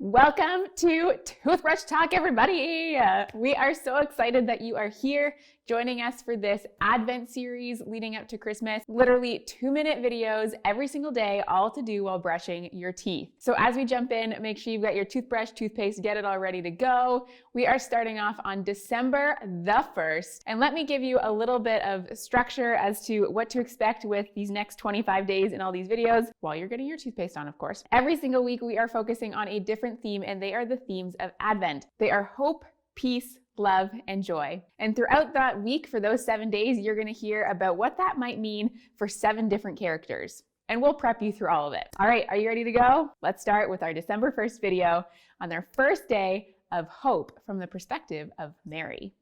Welcome to Toothbrush Talk, everybody. We are so excited that you are here joining us for this Advent series leading up to Christmas. Literally 2-minute videos every single day, all to do while brushing your teeth. So as we jump in, make sure you've got your toothbrush, toothpaste, get it all ready to go. We are starting off on December the 1st. And let me give you a little bit of structure as to what to expect with these next 25 days in all these videos while you're getting your toothpaste on, of course. Every single week, we are focusing on a different theme, and they are the themes of Advent. They are hope, peace, love, and joy. And throughout that week, for those 7 days, you're going to hear about what that might mean for 7 different characters. And we'll prep you through all of it. All right, are you ready to go? Let's start with our December 1st video on their first day of hope from the perspective of Mary.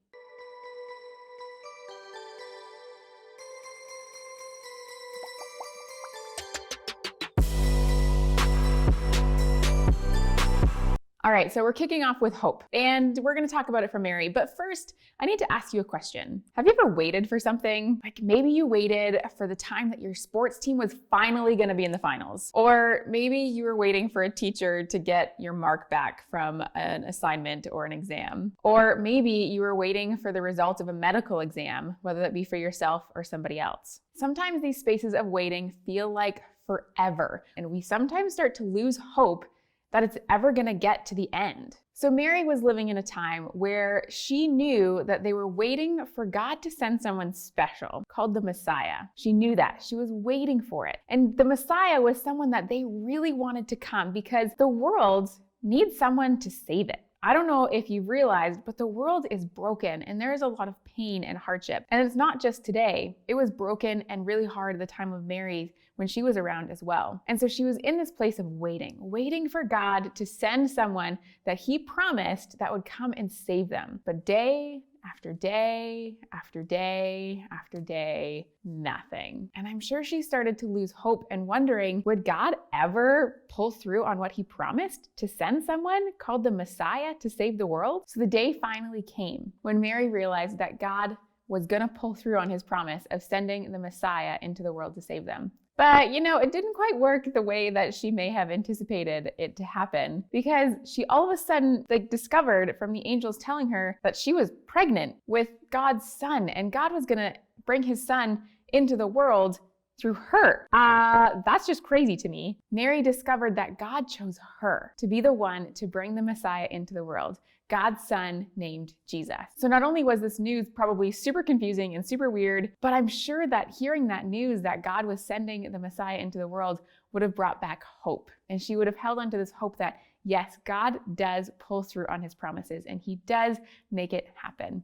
All right, so we're kicking off with hope, and we're going to talk about it from Mary. But first, I need to ask you a question. Have you ever waited for something? Like maybe you waited for the time that your sports team was finally going to be in the finals. Or maybe you were waiting for a teacher to get your mark back from an assignment or an exam. Or maybe you were waiting for the result of a medical exam, whether that be for yourself or somebody else. Sometimes these spaces of waiting feel like forever, and we sometimes start to lose hope that it's ever going to get to the end. So Mary was living in a time where she knew that they were waiting for God to send someone special called the Messiah. She knew that. She was waiting for it. And the Messiah was someone that they really wanted to come because the world needs someone to save it. I don't know if you've realized, but the world is broken and there is a lot of pain and hardship. And it's not just today. It was broken and really hard at the time of Mary when she was around as well. And so she was in this place of waiting for God to send someone that he promised that would come and save them. But day after day after day after day, nothing. And I'm sure she started to lose hope and wondering, would God ever pull through on what he promised to send someone called the Messiah to save the world? So the day finally came when Mary realized that God was gonna pull through on his promise of sending the Messiah into the world to save them. But it didn't quite work the way that she may have anticipated it to happen, because she all of a sudden discovered from the angels telling her that she was pregnant with God's son, and God was gonna bring his son into the world through her. That's just crazy to me. Mary discovered that God chose her to be the one to bring the Messiah into the world, God's son named Jesus. So not only was this news probably super confusing and super weird, but I'm sure that hearing that news that God was sending the Messiah into the world would have brought back hope. And she would have held on to this hope that, yes, God does pull through on his promises and he does make it happen.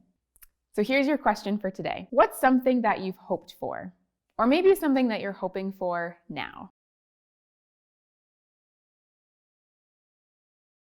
So here's your question for today. What's something that you've hoped for? Or maybe something that you're hoping for now?